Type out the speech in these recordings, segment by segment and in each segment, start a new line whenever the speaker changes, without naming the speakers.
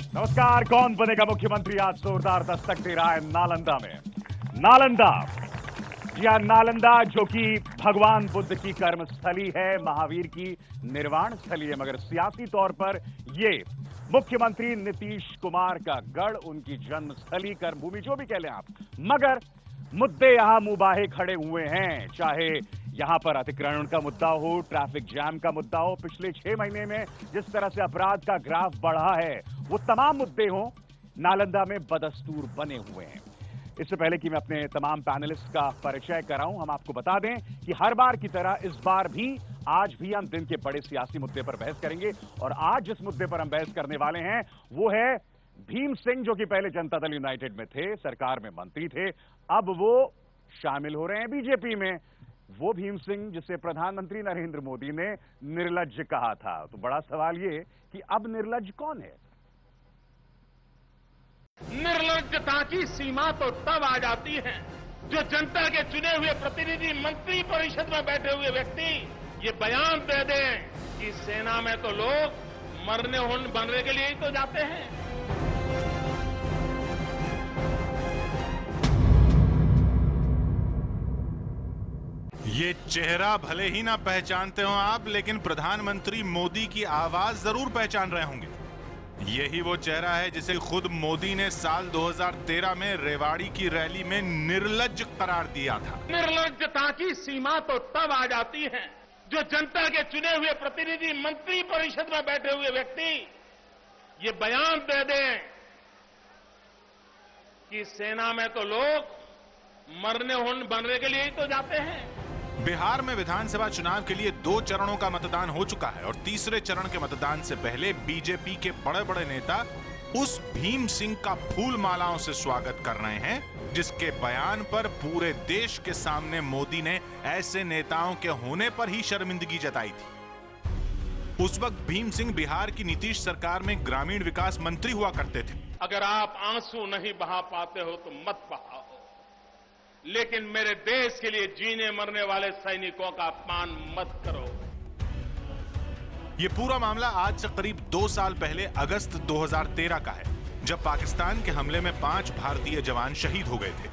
नमस्कार। कौन बनेगा मुख्यमंत्री आज जोरदार दस्तक दे रहा है नालंदा में। नालंदा, जी हाँ, नालंदा जो कि भगवान बुद्ध की कर्मस्थली है, महावीर की निर्वाण स्थली है, मगर सियासी तौर पर ये मुख्यमंत्री नीतीश कुमार का गढ़, उनकी जन्मस्थली, कर्मभूमि, जो भी कह लें आप। मगर मुद्दे यहां मुबाहे खड़े हुए हैं, चाहे यहां पर अतिक्रमण का मुद्दा हो, ट्रैफिक जैम का मुद्दा हो, पिछले 6 महीने में जिस तरह से अपराध का ग्राफ बढ़ा है, वो तमाम मुद्दे हों, नालंदा में बदस्तूर बने हुए हैं। इससे पहले कि मैं अपने तमाम पैनलिस्ट का परिचय कराऊं, हम आपको बता दें कि हर बार की तरह इस बार भी आज भी हम दिन के बड़े सियासी मुद्दे पर बहस करेंगे। और आज जिस मुद्दे पर हम बहस करने वाले हैं वो है भीम सिंह, जो कि पहले जनता दल यूनाइटेड में थे, सरकार में मंत्री थे, अब वो शामिल हो रहे हैं बीजेपी में। वो भीम सिंह जिसे प्रधानमंत्री नरेंद्र मोदी ने निर्लज्ज कहा था। तो बड़ा सवाल ये कि अब निर्लज्ज कौन है?
निर्लज्जता की सीमा तो तब आ जाती है जो जनता के चुने हुए प्रतिनिधि मंत्री परिषद में बैठे हुए व्यक्ति ये बयान दे दें कि सेना में तो लोग बनने के लिए ही तो जाते हैं।
ये चेहरा भले ही ना पहचानते हो आप, लेकिन प्रधानमंत्री मोदी की आवाज जरूर पहचान रहे होंगे। यही वो चेहरा है जिसे खुद मोदी ने साल 2013 में रेवाड़ी की रैली में निर्लज्ज करार दिया था।
निर्लज्जता की सीमा तो तब आ जाती है जो जनता के चुने हुए प्रतिनिधि मंत्री परिषद में बैठे हुए व्यक्ति ये बयान दे दें कि सेना में तो लोग बनने के लिए ही तो जाते हैं।
बिहार में विधानसभा चुनाव के लिए 2 चरणों का मतदान हो चुका है और तीसरे चरण के मतदान से पहले बीजेपी के बड़े बड़े नेता उस भीम सिंह का फूल मालाओं से स्वागत कर रहे हैं जिसके बयान पर पूरे देश के सामने मोदी ने ऐसे नेताओं के होने पर ही शर्मिंदगी जताई थी। उस वक्त भीम सिंह बिहार की नीतीश सरकार में ग्रामीण विकास मंत्री हुआ करते थे।
अगर आप आंसू नहीं बहा पाते हो तो मत बहाओ, लेकिन मेरे देश के लिए जीने मरने वाले सैनिकों का अपमान मत करो।
ये पूरा मामला आज से करीब 2 साल पहले अगस्त 2013 का है, जब पाकिस्तान के हमले में 5 भारतीय जवान शहीद हो गए थे।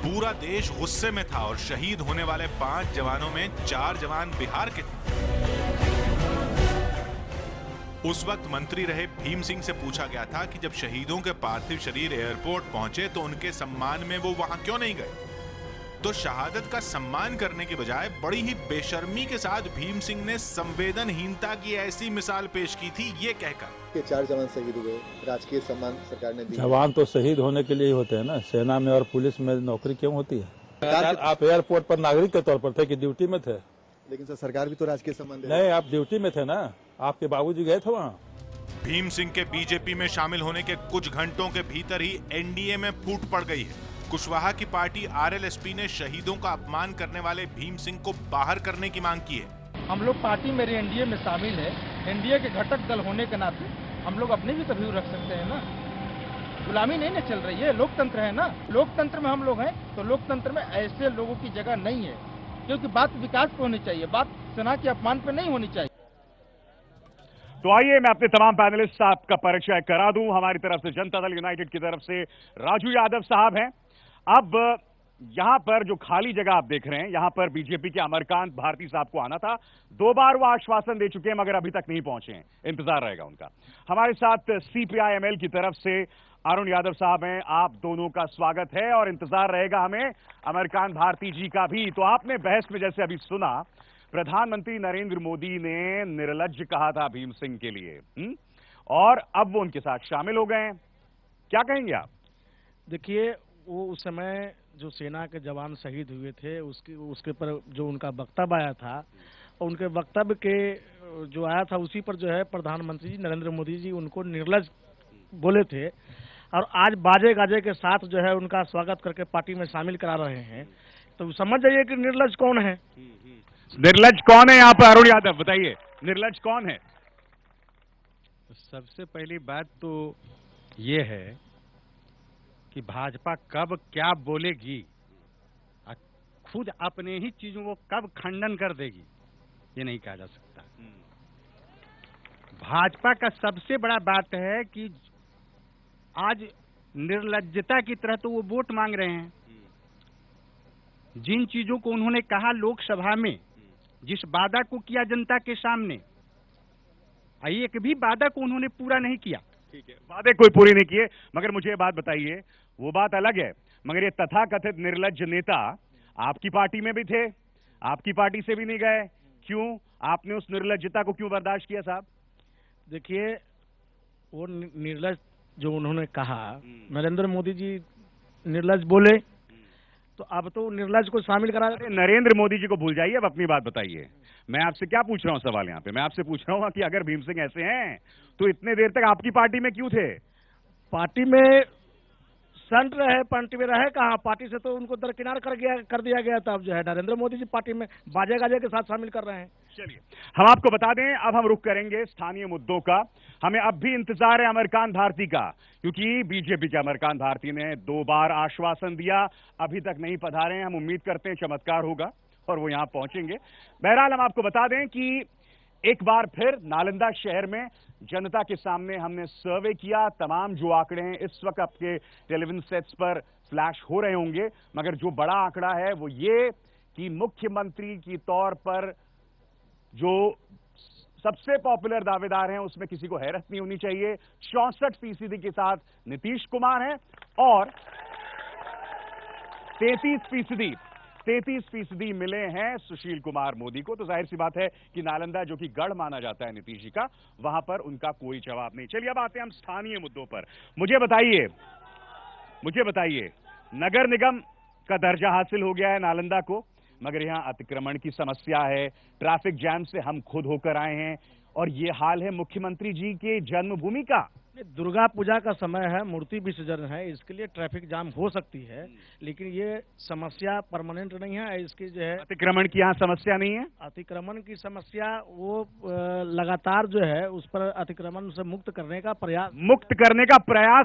पूरा देश गुस्से में था और शहीद होने वाले 5 जवानों में 4 जवान बिहार के थे। उस वक्त मंत्री रहे भीम सिंह से पूछा गया था कि जब शहीदों के पार्थिव शरीर एयरपोर्ट पहुंचे तो उनके सम्मान में वो वहां क्यों नहीं गए। तो शहादत का सम्मान करने के बजाय बड़ी ही बेशर्मी के साथ भीम सिंह ने संवेदनहीनता की ऐसी मिसाल पेश की थी, ये कहकर
कि 4 जवान शहीद हुए, राजकीय सम्मान सरकार ने दिया।
जवान तो शहीद होने के लिए ही होते हैं ना, सेना में और पुलिस में नौकरी क्यों होती है? आप एयरपोर्ट पर नागरिक के तौर पर थे कि ड्यूटी में थे?
लेकिन सर सरकार भी तो राजकीय सम्मान दे।
नहीं, आप ड्यूटी में थे ना, आपके बाबूजी गए थे वहाँ।
भीम सिंह के बीजेपी में शामिल होने के कुछ घंटों के भीतर ही एनडीए में फूट पड़ गई है। कुशवाहा की पार्टी आरएलएसपी ने शहीदों का अपमान करने वाले भीम सिंह को बाहर करने की मांग की है।
हम लोग पार्टी मेरी एनडीए में शामिल है, एनडीए के घटक दल होने के नाते हम लोग अपने भी तो व्यू रख सकते हैं ना। गुलामी नहीं ना चल रही है, लोकतंत्र है ना, लोकतंत्र में हम लोग हैं, तो लोकतंत्र में ऐसे लोगों की जगह नहीं है, क्योंकि बात विकास पे होनी चाहिए, बात सेना के अपमान पे नहीं होनी चाहिए।
तो आइए मैं अपने तमाम पैनलिस्ट आपका परिचय करा दूं। हमारी तरफ से जनता दल यूनाइटेड की तरफ से राजू यादव साहब हैं। अब यहां पर जो खाली जगह आप देख रहे हैं, यहां पर बीजेपी के अमरकांत भारती साहब को आना था। 2 बार वो आश्वासन दे चुके हैं मगर अभी तक नहीं पहुंचे हैं, इंतजार रहेगा उनका। हमारे साथ सीपीआईएमएल की तरफ से अरुण यादव साहब हैं, आप दोनों का स्वागत है और इंतजार रहेगा हमें अमरकांत भारती जी का भी। तो आपने बहस में जैसे अभी सुना, प्रधानमंत्री नरेंद्र मोदी ने निर्लज्ज कहा था भीम सिंह के लिए, और अब वो उनके साथ शामिल हो गए हैं। क्या कहेंगे आप?
देखिए, वो उस समय जो सेना के जवान शहीद हुए थे उसके पर जो उनका वक्तव्य आया था, उनके वक्तव्य के जो आया था उसी पर जो है प्रधानमंत्री जी नरेंद्र मोदी जी उनको निर्लज्ज बोले थे, और आज बाजे गाजे के साथ जो है उनका स्वागत करके पार्टी में शामिल करा रहे हैं। तो समझ जाइए कि निर्लज्ज कौन है।
निर्लज्ज कौन है यहाँ पर? अरुण यादव बताइए, निर्लज्ज कौन है?
सबसे पहली बात तो ये है कि भाजपा कब क्या बोलेगी, खुद अपने ही चीजों को कब खंडन कर देगी, ये नहीं कहा जा सकता। भाजपा का सबसे बड़ा बात है कि आज निर्लज्जता की तरह तो वो वोट मांग रहे हैं। जिन चीजों को उन्होंने कहा लोकसभा में, जिस वादा को किया जनता के सामने, एक भी वादा को उन्होंने पूरा नहीं किया।
ठीक है, वादे कोई पूरी नहीं किए, मगर मुझे ये बात बताइए, वो बात अलग है, मगर ये तथाकथित निर्लज्ज नेता आपकी पार्टी में भी थे, आपकी पार्टी से भी नहीं गए, क्यों? आपने उस निर्लज्जता को क्यों बर्दाश्त किया साहब?
देखिए, वो निर्लज्ज जो उन्होंने कहा, नरेंद्र मोदी जी निर्लज्ज बोले, तो अब तो निर्लज्ज को शामिल करा।
नरेंद्र मोदी जी को भूल जाइए, अब अपनी बात बताइए। मैं आपसे क्या पूछ रहा हूं सवाल यहाँ पे? मैं आपसे पूछ रहा हूँ कि अगर भीम सिंह ऐसे हैं तो इतने देर तक आपकी पार्टी में क्यों थे?
पार्टी में संत रहे, पार्टी में रहे कहाँ? पार्टी से तो उनको दरकिनार कर दिया गया था। अब जो है नरेंद्र मोदी जी पार्टी में बाजे गाजे के साथ शामिल कर रहे हैं।
चलिए, हम आपको बता दें, अब हम रुख करेंगे स्थानीय मुद्दों का। हमें अब भी इंतजार है अमरकांत भारती का, क्योंकि बीजेपी के अमरकांत भारती ने 2 बार आश्वासन दिया, अभी तक नहीं पधारे हैं। हम उम्मीद करते हैं चमत्कार होगा और वो यहां पहुंचेंगे। बहरहाल हम आपको बता दें कि एक बार फिर नालंदा शहर में जनता के सामने हमने सर्वे किया। तमाम जो आंकड़े हैं इस वक्त आपके टेलीविजन सेट्स पर फ्लैश हो रहे होंगे, मगर जो बड़ा आंकड़ा है वो ये कि मुख्यमंत्री की तौर पर जो सबसे पॉपुलर दावेदार हैं उसमें किसी को हैरत नहीं होनी चाहिए। 64% के साथ नीतीश कुमार हैं और 33% मिले हैं सुशील कुमार मोदी को। तो जाहिर सी बात है कि नालंदा जो कि गढ़ माना जाता है नीतीश जी का, वहां पर उनका कोई जवाब नहीं। चलिए अब आते हैं हम स्थानीय मुद्दों पर। मुझे बताइए नगर निगम का दर्जा हासिल हो गया है नालंदा को, मगर यहां अतिक्रमण की समस्या है, ट्रैफिक जैम से हम खुद होकर आए हैं और ये हाल है मुख्यमंत्री जी के जन्मभूमि का।
दुर्गा पूजा का समय है, मूर्ति विसर्जन है, इसके लिए ट्रैफिक जाम हो सकती है, लेकिन ये समस्या परमानेंट नहीं है। इसकी जो है
अतिक्रमण की यहाँ समस्या नहीं है।
अतिक्रमण की समस्या वो लगातार जो है उस पर अतिक्रमण से मुक्त करने का प्रयास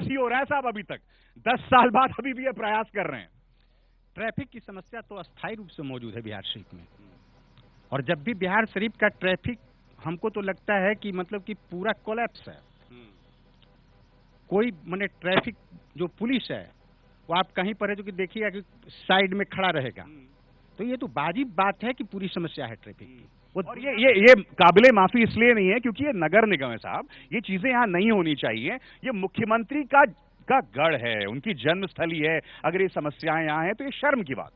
ही हो रहा है साहब। अभी तक 10 साल बाद अभी भी ये प्रयास कर रहे हैं।
ट्रैफिक की समस्या तो अस्थायी रूप से मौजूद है बिहार शरीफ में, और जब भी बिहार शरीफ का ट्रैफिक, हमको तो लगता है कि मतलब कि पूरा कोलैप्स है। कोई माने ट्रैफिक जो पुलिस है वो आप कहीं पर है जो कि देखिएगा कि साइड में खड़ा रहेगा, तो ये तो वाजिब बात है कि पूरी समस्या है ट्रैफिक की।
और ये काबिले माफी इसलिए नहीं है क्योंकि ये नगर निगम है साहब, ये चीजें यहाँ नहीं होनी चाहिए। ये मुख्यमंत्री का गढ़ है, उनकी जन्मस्थली है, अगर ये समस्याएं यहाँ हैं तो ये शर्म की बात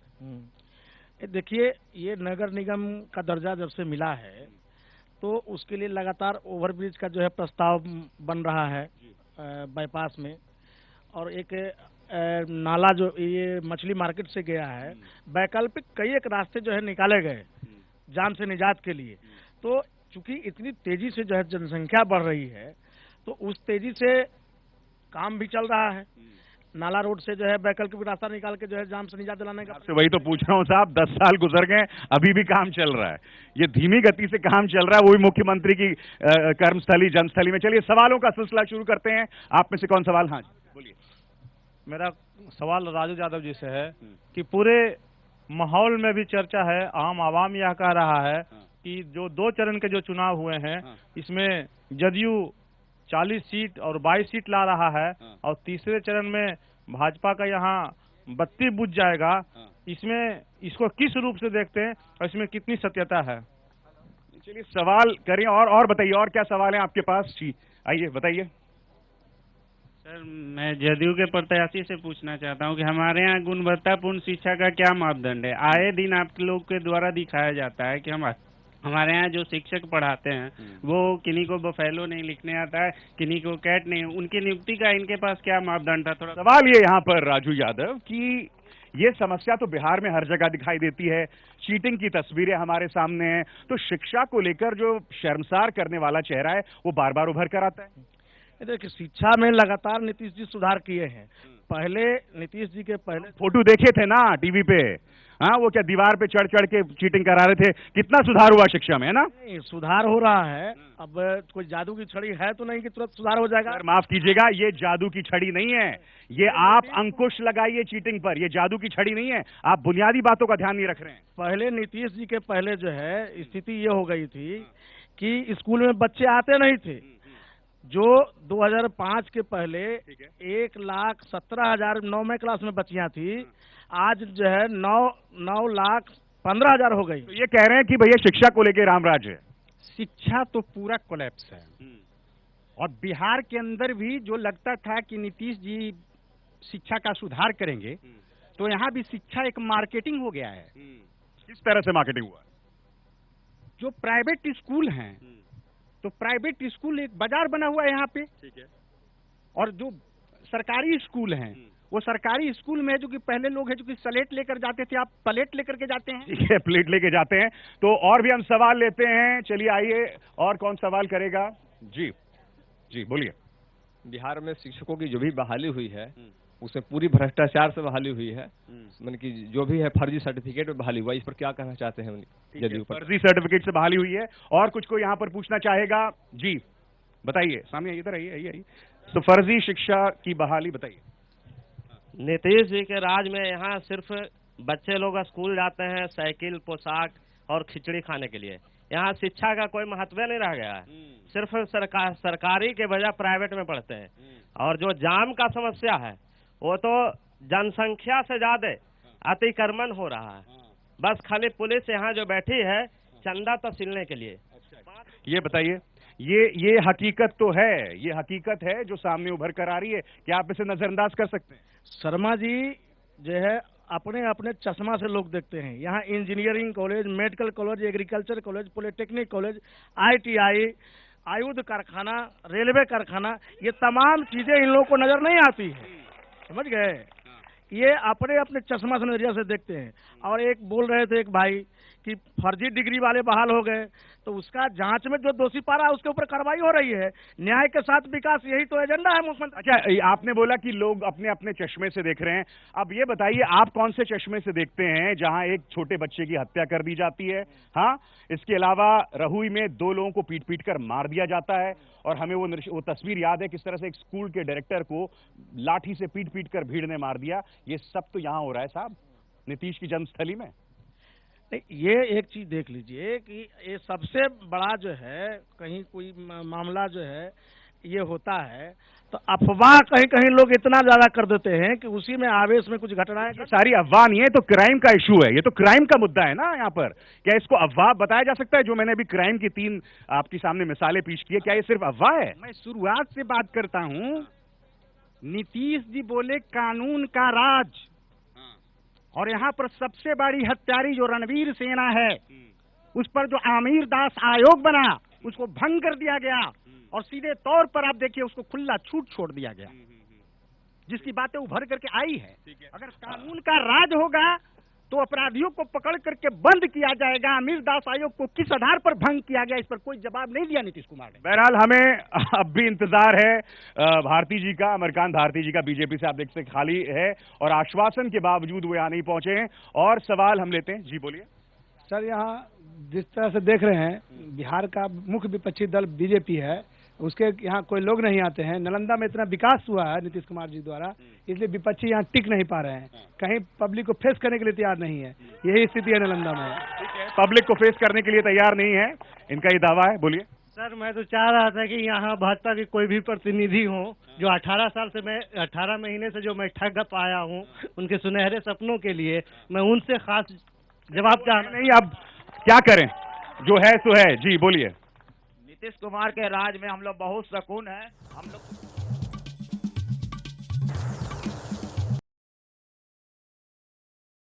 है।
देखिए, ये नगर निगम का दर्जा जब से मिला है तो उसके लिए लगातार ओवरब्रिज का जो है प्रस्ताव बन रहा है बाईपास में, और एक नाला जो ये मछली मार्केट से गया है, वैकल्पिक कई एक रास्ते जो है निकाले गए जाम से निजात के लिए। तो चूंकि इतनी तेजी से जो है जनसंख्या बढ़ रही है तो उस तेजी से काम भी चल रहा है। नाला रोड से जो है वैकल्पिक रास्ता निकाल के जो है जाम से निजात दिलाने का।
आपसे वही तो पूछ रहा हूँ साहब, 10 साल गुजर गए, अभी भी काम चल रहा है। ये धीमी गति से काम चल रहा है, वो भी मुख्यमंत्री की कर्मस्थली जन्मस्थली में। चलिए सवालों का सिलसिला शुरू करते हैं। आप में से कौन सवाल? हाँ बोलिए।
मेरा सवाल राजू यादव जी से है कि पूरे माहौल में भी चर्चा है, आम आवाम यह कह रहा है कि जो 2 चरण के जो चुनाव हुए हैं इसमें जदयू 40 सीट और 22 सीट ला रहा है, और तीसरे चरण में भाजपा का यहाँ 32 बुझ जाएगा। इसमें इसको किस रूप से देखते हैं और इसमें कितनी सत्यता है?
चलिए सवाल करें और बताइए, और क्या सवाल है आपके पास? जी आइए बताइए।
सर, मैं जदयू के प्रत्याशी से पूछना चाहता हूं कि हमारे यहाँ गुणवत्तापूर्ण शिक्षा का क्या मापदंड है? आए दिन आप लोग के द्वारा दिखाया जाता है कि हमारे यहाँ जो शिक्षक पढ़ाते हैं वो किन्हीं को बफेलो नहीं लिखने आता है, किन्हीं को कैट नहीं, उनकी नियुक्ति का इनके पास क्या मापदंड था? थोड़ा
सवाल ये यहाँ पर राजू यादव कि ये समस्या तो बिहार में हर जगह दिखाई देती है, चीटिंग की तस्वीरें हमारे सामने हैं, तो शिक्षा को लेकर जो शर्मसार करने वाला चेहरा है वो बार बार उभर कर आता है।
देखिए, शिक्षा में लगातार नीतीश जी सुधार किए हैं। पहले नीतीश जी के पहले
फोटो देखे थे ना टीवी पे, हाँ, वो क्या दीवार पे चढ़ के चीटिंग करा रहे थे। कितना सुधार हुआ शिक्षा में, है ना?
सुधार हो रहा है। अब कोई जादू की छड़ी है तो नहीं कि तुरंत सुधार हो जाएगा।
माफ कीजिएगा, ये जादू की छड़ी नहीं है, ये आप अंकुश लगाइए चीटिंग पर, ये जादू की छड़ी नहीं है। आप बुनियादी बातों का ध्यान नहीं रख रहे हैं।
पहले नीतीश जी के पहले जो है स्थिति ये हो गई थी कि स्कूल में बच्चे आते नहीं थे, जो 2005 के पहले 1,17,000 9वीं क्लास में बच्चियां थी, आज जो है 9,15,000 हो गई।
तो ये कह रहे हैं कि भैया शिक्षा को लेकर रामराज है।
शिक्षा तो पूरा कोलैप्स है। और बिहार के अंदर भी जो लगता था कि नीतीश जी शिक्षा का सुधार करेंगे, तो यहाँ भी शिक्षा एक मार्केटिंग हो गया है।
किस तरह से मार्केटिंग हुआ?
जो प्राइवेट स्कूल हैं, तो प्राइवेट स्कूल एक बाजार बना हुआ है यहाँ पे।
ठीक है।
और जो सरकारी स्कूल हैं, वो सरकारी स्कूल में है जो कि पहले लोग हैं जो कि स्लेट लेकर जाते थे, आप प्लेट लेकर के जाते हैं।
ठीक है, प्लेट लेके जाते हैं। तो और भी हम सवाल लेते हैं, चलिए आइए, और कौन सवाल करेगा? जी जी बोलिए।
बिहार में शिक्षकों की जो भी बहाली हुई है, उसमें पूरी भ्रष्टाचार से बहाली हुई है। मतलब कि जो भी है फर्जी सर्टिफिकेट में बहाली हुआ, इस पर क्या कहना चाहते हैं? जदयू पर
फर्जी सर्टिफिकेट से बहाली हुई है। और कुछ को यहाँ पर पूछना चाहेगा? जी बताइए, सामने इधर आइए, आइए। तो फर्जी शिक्षा की बहाली बताइए।
नीतीश जी के राज में यहाँ सिर्फ बच्चे लोग स्कूल जाते हैं साइकिल, पोशाक और खिचड़ी खाने के लिए। यहाँ शिक्षा का कोई महत्व नहीं रह गया है। सिर्फ सरकारी के बजाय प्राइवेट में पढ़ते हैं। और जो जाम का समस्या है, वो तो जनसंख्या से ज्यादा अतिक्रमण हो रहा है। बस खाली पुलिस यहाँ जो बैठी है चंदा तसीलने के लिए।
ये बताइए, ये हकीकत तो है, ये हकीकत है जो सामने उभर कर आ रही है, क्या आप इसे नजरअंदाज कर सकते हैं?
शर्मा जी जो है अपने अपने चश्मा से लोग देखते हैं। यहाँ engineering college, medical college, agriculture college, polytechnic college, ITI, आयुध कारखाना, रेलवे कारखाना, ये तमाम चीजें इन लोगों को नजर नहीं आती है। समझ गए? ये अपने अपने चश्मा से नजरिया से देखते हैं। और एक बोल रहे थे एक भाई कि फर्जी डिग्री वाले बहाल हो गए, तो उसका जांच में जो दोषी पा रहा है उसके ऊपर कार्रवाई हो रही है। न्याय के साथ विकास, यही तो एजेंडा है मुख्यमंत्री।
अच्छा, आपने बोला कि लोग अपने अपने चश्मे से देख रहे हैं। अब ये बताइए, आप कौन से चश्मे से देखते हैं जहां एक छोटे बच्चे की हत्या कर दी जाती है? हाँ, इसके अलावा रहुई में 2 लोगों को पीट पीट कर मार दिया जाता है, और हमें वो तस्वीर याद है किस तरह से एक स्कूल के डायरेक्टर को लाठी से पीट पीट कर भीड़ ने मार दिया। ये सब तो यहां हो रहा है साहब, नीतीश की जन्मस्थली में।
नहीं, ये एक चीज देख लीजिए कि ये सबसे बड़ा जो है, कहीं कोई मामला जो है ये होता है तो अफवाह कहीं कहीं लोग इतना ज्यादा कर देते हैं कि उसी में आवेश में कुछ घटनाएं।
सारी अफवाह नहीं है, तो क्राइम का इशू है, ये तो क्राइम का मुद्दा है ना यहाँ पर। क्या इसको अफवाह बताया जा सकता है? जो मैंने अभी क्राइम की 3 आपके सामने मिसालें पेश की है, क्या ये सिर्फ अफवाह है?
मैं शुरुआत से बात करता हूँ। नीतीश जी बोले कानून का राज, और यहाँ पर सबसे बड़ी हत्यारी जो रणवीर सेना है, उस पर जो आमिर दास आयोग बना, उसको भंग कर दिया गया, और सीधे तौर पर आप देखिए उसको खुला छूट छोड़ दिया गया, जिसकी बातें उभर करके आई है। अगर कानून का राज होगा तो अपराधियों को पकड़ करके बंद किया जाएगा। आमिर दास आयोग को किस आधार पर भंग किया गया, इस पर कोई जवाब नहीं दिया नीतीश कुमार ने।
बहरहाल हमें अब भी इंतजार है भारती जी का, अमरकांत भारती जी का। बीजेपी से आप देख सकते खाली है, और आश्वासन के बावजूद वो यहाँ नहीं पहुंचे हैं। और सवाल हम लेते हैं। जी बोलिए
सर। यहाँ जिस तरह से देख रहे हैं, बिहार का मुख्य विपक्षी दल बीजेपी है, उसके यहाँ कोई लोग नहीं आते हैं। नालंदा में इतना विकास हुआ है नीतीश कुमार जी द्वारा, इसलिए विपक्षी यहाँ टिक नहीं पा रहे हैं, कहीं पब्लिक को फेस करने के लिए तैयार नहीं है। यही स्थिति है नालंदा में।
पब्लिक को फेस करने के लिए तैयार नहीं है, इनका ये दावा है। बोलिए
सर। मैं तो चाह रहा था कि यहाँ भाजपा के कोई भी प्रतिनिधि हो, जो 18 साल से मैं 18 महीने से जो मैं ठग पाया हूँ उनके सुनहरे सपनों के लिए, मैं उनसे खास जवाब चाह
नहीं। अब क्या करें, जो है सो है। जी बोलिए।
नीतीश कुमार के राज में हम लोग बहुत सुकून है। हम लोग